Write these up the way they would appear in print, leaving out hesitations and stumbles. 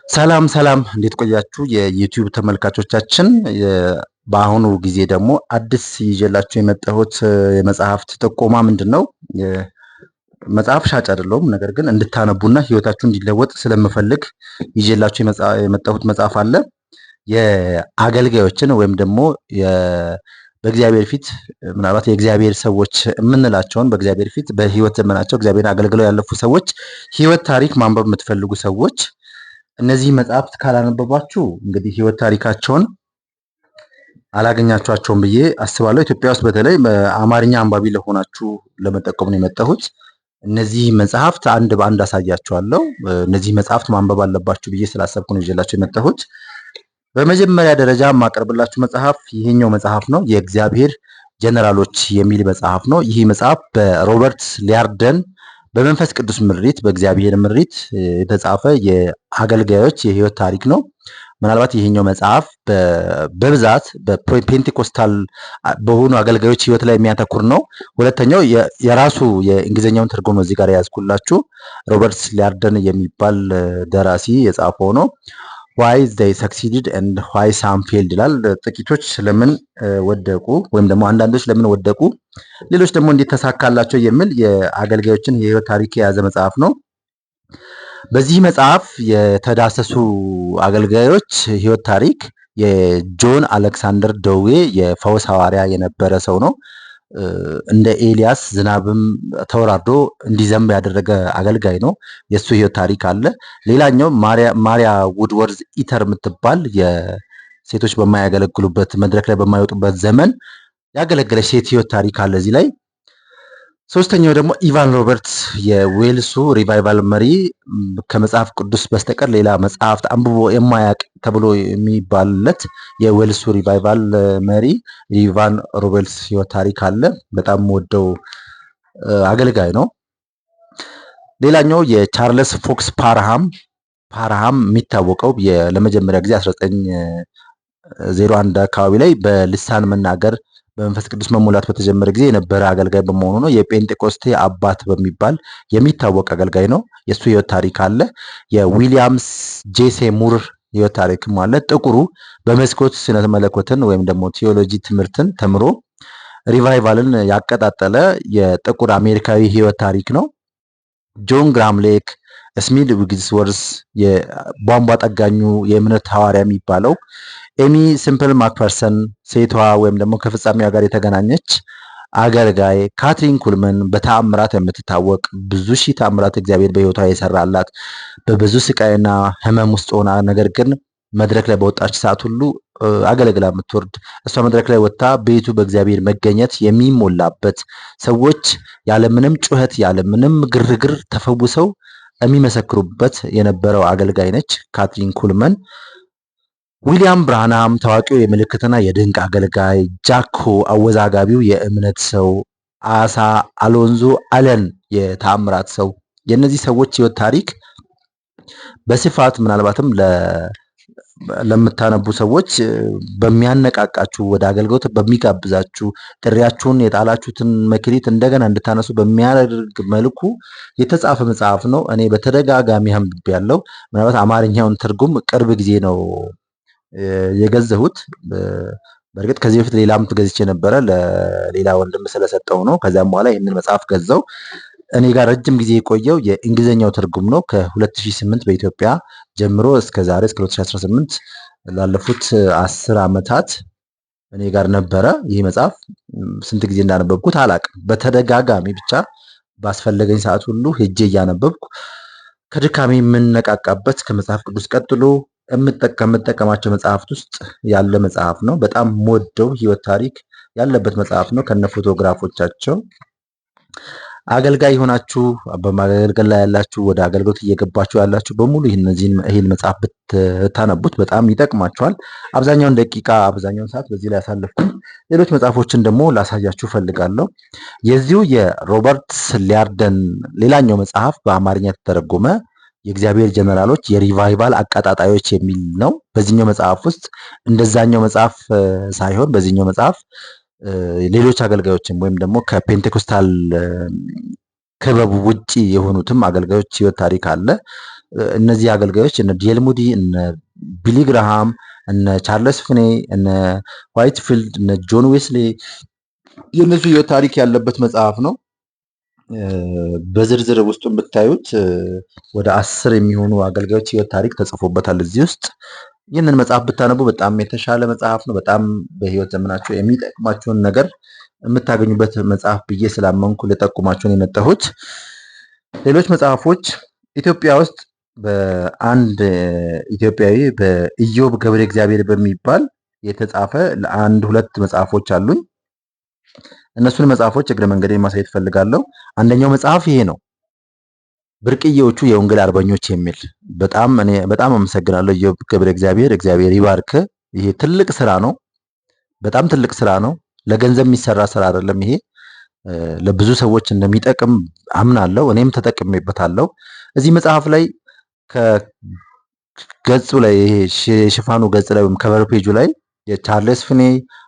ሰላም ሰላም እንዴት ቆያችሁ? የዩቲዩብ ተመልካቾቻችን በአሁኑ ጊዜ ደግሞ አዲስ ይዤላችሁ የመጣሁት የመጽሐፍት ጥቆማ ምንድነው? መጽሐፍ ሻጭ አይደለሁም። ነገር ግን እንድታነቡና ህይወታችሁ እንዲለወጥ ስለምፈልግ ይዤላችሁ የመጣሁት መጽሐፍ አለ። የአገልጋዮችን ወይም ደግሞ በእግዚአብሔር ፊት ምናልባት የእግዚአብሔር ሰዎች የምንላቸውን በእግዚአብሔር ፊት በህይወት ዘመናቸው እግዚአብሔርን አገልግለው ያለፉ ሰዎች ህይወት ታሪክ ማንበብ የምትፈልጉ ሰዎች እነዚህ መጽሐፍት ካላነበባችሁ እንግዲህ ህይወት ታሪካቸውን አላገኛችኋቸውም ብዬ አስባለሁ። ኢትዮጵያ ውስጥ በተለይ በአማርኛ አንባቢ ለሆናችሁ ለመጠቆም ነው የመጣሁት። እነዚህ መጽሐፍት አንድ በአንድ አሳያችኋለሁ። እነዚህ መጽሐፍት ማንበብ አለባችሁ ብዬ ስላሰብኩ ነው ይዤላችሁ የመጣሁት። በመጀመሪያ ደረጃ የማቀርብላችሁ መጽሐፍ ይሄኛው መጽሐፍ ነው። የእግዚአብሔር ጀነራሎች የሚል መጽሐፍ ነው። ይህ መጽሐፍ በሮበርት ሊያርደን በመንፈስ ቅዱስ ምሪት በእግዚአብሔር ምሪት የተጻፈ የአገልጋዮች የህይወት ታሪክ ነው። ምናልባት ይሄኛው መጽሐፍ በብዛት በፔንቴኮስታል በሆኑ አገልጋዮች ህይወት ላይ የሚያተኩር ነው። ሁለተኛው የራሱ የእንግሊዝኛውን ትርጉም ነው እዚህ ጋር ያዝኩላችሁ። ሮበርት ሊያርደን የሚባል ደራሲ የጻፈው ነው። ዋይ ዘይ ሰክሲድድ ኤንድ ዋይ ሳም ፌልድ ይላል። ጥቂቶች ለምን ወደቁ ወይም ደግሞ አንዳንዶች ለምን ወደቁ፣ ሌሎች ደግሞ እንዴት ተሳካላቸው የሚል የአገልጋዮችን የህይወት ታሪክ የያዘ መጽሐፍ ነው። በዚህ መጽሐፍ የተዳሰሱ አገልጋዮች ህይወት ታሪክ የጆን አሌክሳንደር ደዌ የፈውስ ሐዋርያ የነበረ ሰው ነው። እንደ ኤልያስ ዝናብም ተወራርዶ እንዲዘንብ ያደረገ አገልጋይ ነው። የሱ ህይወት ታሪክ አለ። ሌላኛው ማሪያ ውድወርዝ ኢተር የምትባል የሴቶች በማያገለግሉበት መድረክ ላይ በማይወጡበት ዘመን ያገለገለች ሴት ህይወት ታሪክ አለ እዚህ ላይ። ሶስተኛው ደግሞ ኢቫን ሮበርትስ የዌልሱ ሪቫይቫል መሪ፣ ከመጽሐፍ ቅዱስ በስተቀር ሌላ መጽሐፍት አንብቦ የማያውቅ ተብሎ የሚባልለት የዌልሱ ሪቫይቫል መሪ ኢቫን ሮበርትስ ህይወት ታሪክ አለ። በጣም ወደው አገልጋይ ነው። ሌላኛው የቻርለስ ፎክስ ፓርሃም የሚታወቀው ለመጀመሪያ ጊዜ 1901 አካባቢ ላይ በልሳን መናገር በመንፈስ ቅዱስ መሙላት በተጀመረ ጊዜ የነበረ አገልጋይ በመሆኑ ነው። የጴንጤቆስቴ አባት በሚባል የሚታወቅ አገልጋይ ነው። የሱ ህይወት ታሪክ አለ። የዊሊያምስ ጄሴ ሙር ህይወት ታሪክም አለ። ጥቁሩ በመስኮት ስነ መለኮትን ወይም ደግሞ ቲዮሎጂ ትምህርትን ተምሮ ሪቫይቫልን ያቀጣጠለ የጥቁር አሜሪካዊ ህይወት ታሪክ ነው። ጆን ግራምሌክ ስሚድ ዊግስወርስ የቧንቧ ጠጋኙ የእምነት ሐዋርያ የሚባለው፣ ኤሚ ሲምፕል ማክፈርሰን ሴቷ ወይም ደግሞ ከፍጻሜዋ ጋር የተገናኘች አገልጋይ፣ ካትሪን ኩልመን በተአምራት የምትታወቅ ብዙ ሺህ ተአምራት እግዚአብሔር በህይወቷ የሰራላት በብዙ ስቃይና ህመም ውስጥ ሆና ነገር ግን መድረክ ላይ በወጣች ሰዓት ሁሉ አገለግላ የምትወርድ እሷ መድረክ ላይ ወጥታ ቤቱ በእግዚአብሔር መገኘት የሚሞላበት ሰዎች ያለምንም ጩኸት ያለምንም ግርግር ተፈውሰው የሚመሰክሩበት የነበረው አገልጋይ ነች ካትሪን ኩልመን። ዊሊያም ብራንሃም ታዋቂው የምልክትና የድንቅ አገልጋይ፣ ጃኮ አወዛጋቢው የእምነት ሰው፣ አሳ አሎንዞ አለን የተአምራት ሰው። የእነዚህ ሰዎች ህይወት ታሪክ በስፋት ምናልባትም ለምታነቡ ሰዎች በሚያነቃቃችሁ ወደ አገልግሎት በሚጋብዛችሁ ጥሪያችሁን የጣላችሁትን መክሊት እንደገና እንድታነሱ በሚያደርግ መልኩ የተጻፈ መጽሐፍ ነው። እኔ በተደጋጋሚ አንብቤያለሁ። ምናልባት አማርኛውን ትርጉም ቅርብ ጊዜ ነው የገዛሁት። በእርግጥ ከዚህ በፊት ሌላም ገዝቼ ነበረ፣ ለሌላ ወንድም ስለሰጠው ነው። ከዚያም በኋላ ይህንን መጽሐፍ ገዛው። እኔ ጋር ረጅም ጊዜ የቆየው የእንግሊዝኛው ትርጉም ነው። ከ2008 በኢትዮጵያ ጀምሮ እስከ ዛሬ እስከ 2018 ላለፉት 10 ዓመታት እኔ ጋር ነበረ። ይህ መጽሐፍ ስንት ጊዜ እንዳነበብኩት አላቅም። በተደጋጋሚ ብቻ ባስፈለገኝ ሰዓት ሁሉ ሄጄ እያነበብኩ ከድካሜ የምነቃቃበት ከመጽሐፍ ቅዱስ ቀጥሎ ከምጠቀማቸው መጽሐፍት ውስጥ ያለ መጽሐፍ ነው። በጣም ወደው ህይወት ታሪክ ያለበት መጽሐፍ ነው ከነ ፎቶግራፎቻቸው። አገልጋይ ሆናችሁ በማገልገል ላይ ያላችሁ ወደ አገልግሎት እየገባችሁ ያላችሁ በሙሉ ይህን መጽሐፍ ብታነቡት በጣም ይጠቅማችኋል። አብዛኛውን ደቂቃ አብዛኛውን ሰዓት በዚህ ላይ ያሳለፍኩኝ። ሌሎች መጽሐፎችን ደግሞ ላሳያችሁ ፈልጋለሁ። የዚሁ የሮበርት ሊያርደን ሌላኛው መጽሐፍ በአማርኛ የተተረጎመ የእግዚአብሔር ጀነራሎች የሪቫይቫል አቀጣጣዮች የሚል ነው። በዚህኛው መጽሐፍ ውስጥ እንደዛኛው መጽሐፍ ሳይሆን በዚህኛው መጽሐፍ ሌሎች አገልጋዮችም ወይም ደግሞ ከፔንቴኮስታል ክበቡ ውጪ የሆኑትም አገልጋዮች ህይወት ታሪክ አለ። እነዚህ አገልጋዮች እነ ዲኤል ሙዲ፣ እነ ቢሊ ግራሃም፣ እነ ቻርለስ ፍኔ፣ እነ ዋይትፊልድ፣ እነ ጆን ዌስሌ የእነሱ ህይወት ታሪክ ያለበት መጽሐፍ ነው። በዝርዝር ውስጡን ብታዩት ወደ 10 የሚሆኑ አገልጋዮች ህይወት ታሪክ ተጽፎበታል እዚህ ውስጥ። ይህንን መጽሐፍ ብታነቡ በጣም የተሻለ መጽሐፍ ነው። በጣም በህይወት ዘመናቸው የሚጠቅማቸውን ነገር የምታገኙበት መጽሐፍ ብዬ ስላመንኩ ልጠቁማቸውን የመጣሁት። ሌሎች መጽሐፎች ኢትዮጵያ ውስጥ በአንድ ኢትዮጵያዊ በኢዮብ ገብረ እግዚአብሔር በሚባል የተጻፈ ለአንድ 2 መጽሐፎች አሉኝ። እነሱን መጽሐፎች እግረ መንገዴን ማሳየት ፈልጋለሁ። አንደኛው መጽሐፍ ይሄ ነው፣ ብርቅዬዎቹ የወንጌል አርበኞች የሚል። እኔ በጣም አመሰግናለሁ ኢዮብ ገብረ እግዚአብሔር፣ እግዚአብሔር ይባርክ። ይሄ ትልቅ ስራ ነው፣ በጣም ትልቅ ስራ ነው። ለገንዘብ የሚሰራ ስራ አይደለም። ይሄ ለብዙ ሰዎች እንደሚጠቅም አምናለሁ፣ እኔም ተጠቅሜበታለሁ። እዚህ መጽሐፍ ላይ ከገጹ ላይ ይሄ ሽፋኑ ገጽ ላይ ወይም ከቨር ፔጁ ላይ የቻርልስ ፍኔ፣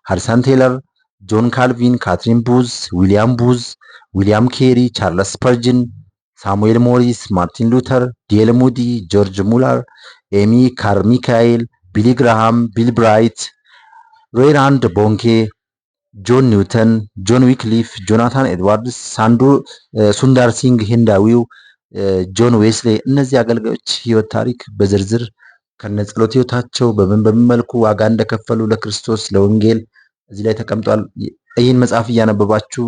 ሃድሰን ቴለር፣ ጆን ካልቪን፣ ካትሪን ቡዝ፣ ዊሊያም ቡዝ፣ ዊሊያም ኬሪ፣ ቻርለስ ስፐርጅን፣ ሳሙኤል ሞሪስ፣ ማርቲን ሉተር፣ ዲኤል ሙዲ፣ ጆርጅ ሙለር፣ ኤሚ ካርሚካኤል፣ ቢሊ ግራሃም፣ ቢል ብራይት፣ ሬይራንድ ቦንኬ፣ ጆን ኒውተን፣ ጆን ዊክሊፍ፣ ጆናታን ኤድዋርድስ፣ ሱንዳር ሲንግ ሂንዳዊው፣ ጆን ዌስሌ። እነዚህ አገልጋዮች ህይወት ታሪክ በዝርዝር ከነጸሎት ህይወታቸው በምን መልኩ ዋጋ እንደከፈሉ ለክርስቶስ ለወንጌል እዚህ ላይ ተቀምጧል። ይህን መጽሐፍ እያነበባችሁ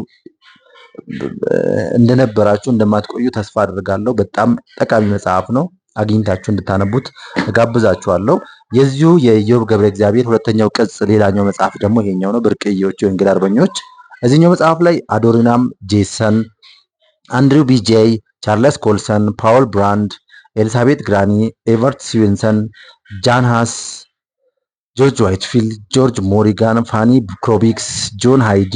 እንደነበራችሁ እንደማትቆዩ ተስፋ አድርጋለሁ። በጣም ጠቃሚ መጽሐፍ ነው። አግኝታችሁ እንድታነቡት እጋብዛችኋለሁ። የዚሁ የኢዮብ ገብረ እግዚአብሔር ሁለተኛው ቅጽ ሌላኛው መጽሐፍ ደግሞ ይሄኛው ነው፣ ብርቅዬዎቹ የወንጌል አርበኞች። እዚህኛው መጽሐፍ ላይ አዶሪናም ጄሰን፣ አንድሪው ቢጄ፣ ቻርለስ ኮልሰን፣ ፓውል ብራንድ፣ ኤልሳቤጥ ግራኒ፣ ኤቨርት ስዊንሰን፣ ጃን ሃስ፣ ጆርጅ ዋይትፊልድ፣ ጆርጅ ሞሪጋን፣ ፋኒ ክሮቢክስ፣ ጆን ሃይዲ፣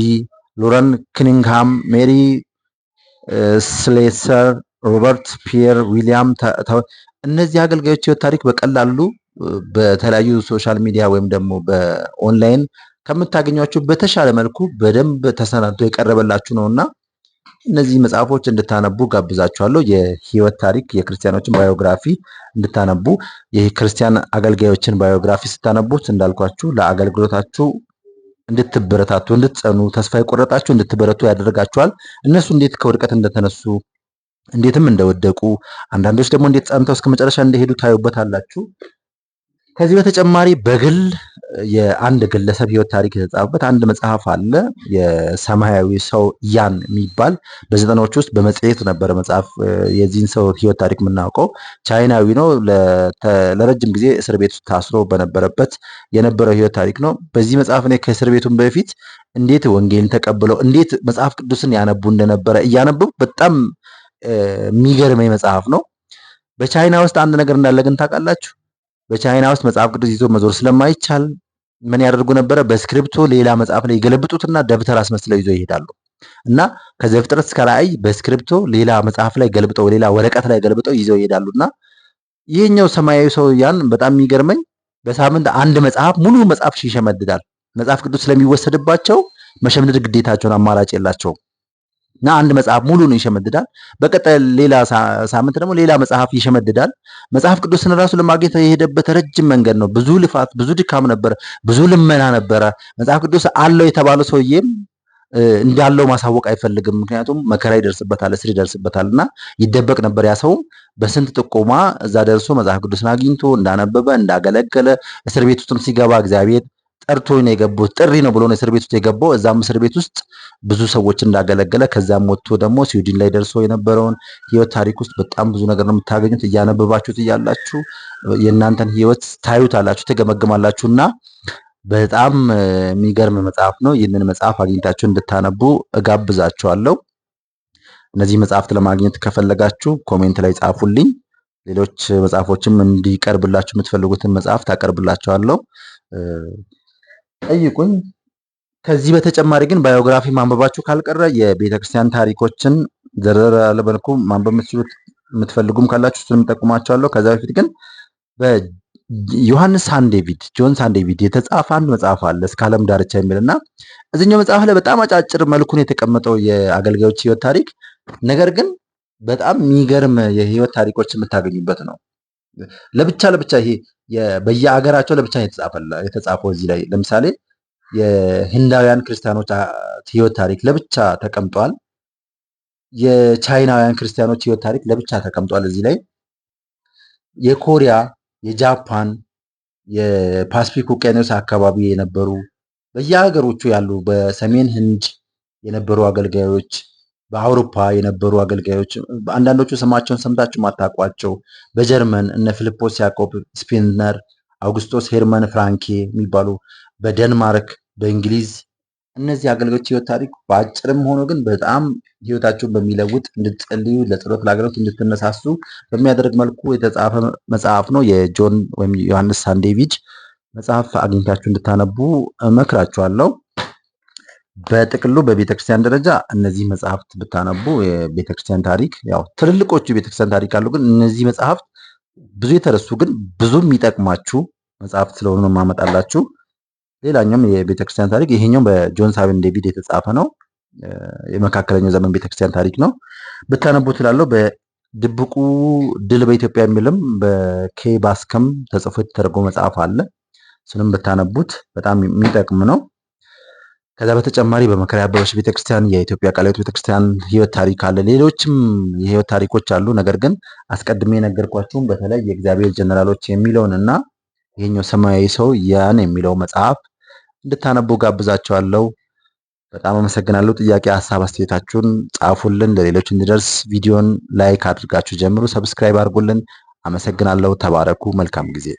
ሎረን ክኒንግሃም፣ ሜሪ ስሌሰር፣ ሮበርት ፒየር፣ ዊሊያም። እነዚህ አገልጋዮች ህይወት ታሪክ በቀላሉ በተለያዩ ሶሻል ሚዲያ ወይም ደግሞ በኦንላይን ከምታገኟቸው በተሻለ መልኩ በደንብ ተሰናድቶ የቀረበላችሁ ነውና እነዚህ መጽሐፎች እንድታነቡ ጋብዛችኋለሁ። የህይወት ታሪክ የክርስቲያኖችን ባዮግራፊ እንድታነቡ፣ የክርስቲያን አገልጋዮችን ባዮግራፊ ስታነቡት እንዳልኳችሁ ለአገልግሎታችሁ እንድትበረታቱ፣ እንድትጸኑ፣ ተስፋ የቆረጣችሁ እንድትበረቱ ያደርጋችኋል። እነሱ እንዴት ከውድቀት እንደተነሱ እንዴትም እንደወደቁ፣ አንዳንዶች ደግሞ እንዴት ጸንተው እስከ መጨረሻ እንደሄዱ ታዩበታላችሁ። ከዚህ በተጨማሪ በግል የአንድ ግለሰብ ህይወት ታሪክ የተጻፈበት አንድ መጽሐፍ አለ። የሰማያዊ ሰው ያን የሚባል በ90ዎቹ ውስጥ በመጽሔት ነበረ መጽሐፍ። የዚህን ሰው ህይወት ታሪክ የምናውቀው ቻይናዊ ነው። ለረጅም ጊዜ እስር ቤት ውስጥ ታስሮ በነበረበት የነበረው ህይወት ታሪክ ነው። በዚህ መጽሐፍ እኔ ከእስር ቤቱም በፊት እንዴት ወንጌልን ተቀብለው እንዴት መጽሐፍ ቅዱስን ያነቡ እንደነበረ እያነበቡ በጣም የሚገርመኝ መጽሐፍ ነው። በቻይና ውስጥ አንድ ነገር እንዳለ ግን ታውቃላችሁ? በቻይና ውስጥ መጽሐፍ ቅዱስ ይዞ መዞር ስለማይቻል ምን ያደርጉ ነበረ? በስክሪፕቶ ሌላ መጽሐፍ ላይ ይገለብጡትና ደብተር አስመስለው ይዞ ይሄዳሉ። እና ከዘፍጥረት እስከ ራእይ በስክሪፕቶ ሌላ መጽሐፍ ላይ ገልብጠው ሌላ ወረቀት ላይ ገልብጠው ይዘው ይሄዳሉና ይሄኛው ሰማያዊ ሰው ያን በጣም የሚገርመኝ በሳምንት አንድ መጽሐፍ ሙሉ መጽሐፍ ይሸመድዳል። መጽሐፍ ቅዱስ ስለሚወሰድባቸው መሸምደድ ግዴታቸውን አማራጭ የላቸውም። እና አንድ መጽሐፍ ሙሉን ይሸመድዳል። በቀጣይ ሌላ ሳምንት ደግሞ ሌላ መጽሐፍ ይሸመድዳል። መጽሐፍ ቅዱስን ራሱ ለማግኘት የሄደበት ረጅም መንገድ ነው። ብዙ ልፋት፣ ብዙ ድካም ነበረ፣ ብዙ ልመና ነበረ። መጽሐፍ ቅዱስ አለው የተባለው ሰውዬም እንዳለው ማሳወቅ አይፈልግም። ምክንያቱም መከራ ይደርስበታል፣ እስር ይደርስበታል እና ይደበቅ ነበር። ያ ሰውም በስንት ጥቆማ እዛ ደርሶ መጽሐፍ ቅዱስን አግኝቶ እንዳነበበ እንዳገለገለ፣ እስር ቤት ውስጥም ሲገባ እግዚአብሔር ጠርቶኝ ነው የገባሁት ጥሪ ነው ብሎ ነው እስር ቤት ውስጥ የገባው። እዛም እስር ቤት ውስጥ ብዙ ሰዎች እንዳገለገለ ከዛም ወጥቶ ደግሞ ስዊድን ላይ ደርሶ የነበረውን ህይወት ታሪክ ውስጥ በጣም ብዙ ነገር ነው የምታገኙት። እያነበባችሁት እያላችሁ የእናንተን ህይወት ታዩታላችሁ፣ ትገመግማላችሁና በጣም የሚገርም መጽሐፍ ነው። ይህንን መጽሐፍ አግኝታችሁ እንድታነቡ እጋብዛችኋለሁ። እነዚህ መጽሐፍት ለማግኘት ከፈለጋችሁ ኮሜንት ላይ ጻፉልኝ። ሌሎች መጽሐፎችም እንዲቀርብላችሁ የምትፈልጉትን መጽሐፍ ታቀርብላችኋለሁ። ጠይቁኝ። ከዚህ በተጨማሪ ግን ባዮግራፊ ማንበባችሁ ካልቀረ የቤተክርስቲያን ታሪኮችን ዘርዘር ያለ መልኩ ማንበብ የምትፈልጉም ካላችሁ እሱንም ጠቁማችኋለሁ። ከዛ በፊት ግን በዮሐንስ ሳንዴቪድ ጆን ሳንዴቪድ የተጻፈ አንድ መጽሐፍ አለ እስከ ዓለም ዳርቻ የሚልና እዚህኛው መጽሐፍ ላይ በጣም አጫጭር መልኩን የተቀመጠው የአገልጋዮች ህይወት ታሪክ፣ ነገር ግን በጣም የሚገርም የህይወት ታሪኮች የምታገኙበት ነው። ለብቻ ለብቻ ይሄ በየአገራቸው ለብቻ የተጻፈው እዚህ ላይ ለምሳሌ የህንዳውያን ክርስቲያኖች ህይወት ታሪክ ለብቻ ተቀምጧል። የቻይናውያን ክርስቲያኖች ህይወት ታሪክ ለብቻ ተቀምጧል እዚህ ላይ። የኮሪያ፣ የጃፓን፣ የፓስፊክ ውቅያኖስ አካባቢ የነበሩ በየሀገሮቹ ያሉ በሰሜን ህንድ የነበሩ አገልጋዮች፣ በአውሮፓ የነበሩ አገልጋዮች አንዳንዶቹ ስማቸውን ሰምታችሁ ማታውቋቸው በጀርመን እነ ፊሊጶስ ያዕቆብ ስፒነር፣ አውግስቶስ ሄርመን ፍራንኬ የሚባሉ በደንማርክ፣ በእንግሊዝ እነዚህ አገልጋዮች ህይወት ታሪክ በአጭርም ሆኖ ግን በጣም ህይወታቸውን በሚለውጥ እንድትጸልዩ ለጸሎት ለአገልግሎት እንድትነሳሱ በሚያደርግ መልኩ የተጻፈ መጽሐፍ ነው። የጆን ወይም ዮሐንስ ሳንዴቪች መጽሐፍ አግኝታችሁ እንድታነቡ እመክራችኋለሁ። በጥቅሉ በቤተክርስቲያን ደረጃ እነዚህ መጽሐፍት ብታነቡ የቤተክርስቲያን ታሪክ ያው ትልልቆቹ የቤተክርስቲያን ታሪክ አሉ፣ ግን እነዚህ መጽሐፍት ብዙ የተረሱ ግን ብዙ የሚጠቅማችሁ መጽሐፍት ስለሆኑ ነው የማመጣላችሁ። ሌላኛውም የቤተክርስቲያን ታሪክ ይሄኛው በጆን ሳቪን ዴቪድ የተጻፈ ነው። የመካከለኛው ዘመን ቤተክርስቲያን ታሪክ ነው ብታነቡ ትላለሁ። በድብቁ ድል በኢትዮጵያ የሚልም በኬ ባስከም ተጽፎ የተተረጎመ መጽሐፍ አለ። እሱንም ብታነቡት በጣም የሚጠቅም ነው። ከዛ በተጨማሪ በመከራ ያበበች ቤተክርስቲያን፣ የኢትዮጵያ ቃለ ሕይወት ቤተክርስቲያን ህይወት ታሪክ አለ። ሌሎችም የህይወት ታሪኮች አሉ። ነገር ግን አስቀድሜ የነገርኳችሁም በተለይ የእግዚአብሔር ጀነራሎች የሚለውን እና ይሄኛው ሰማያዊ ሰው ያን የሚለው መጽሐፍ እንድታነቡ ጋብዛቸዋለሁ። በጣም አመሰግናለሁ። ጥያቄ፣ ሀሳብ አስተያየታችሁን ጻፉልን፣ ለሌሎች እንዲደርስ ቪዲዮን ላይክ አድርጋችሁ ጀምሩ። ሰብስክራይብ አድርጉልን። አመሰግናለሁ። ተባረኩ። መልካም ጊዜ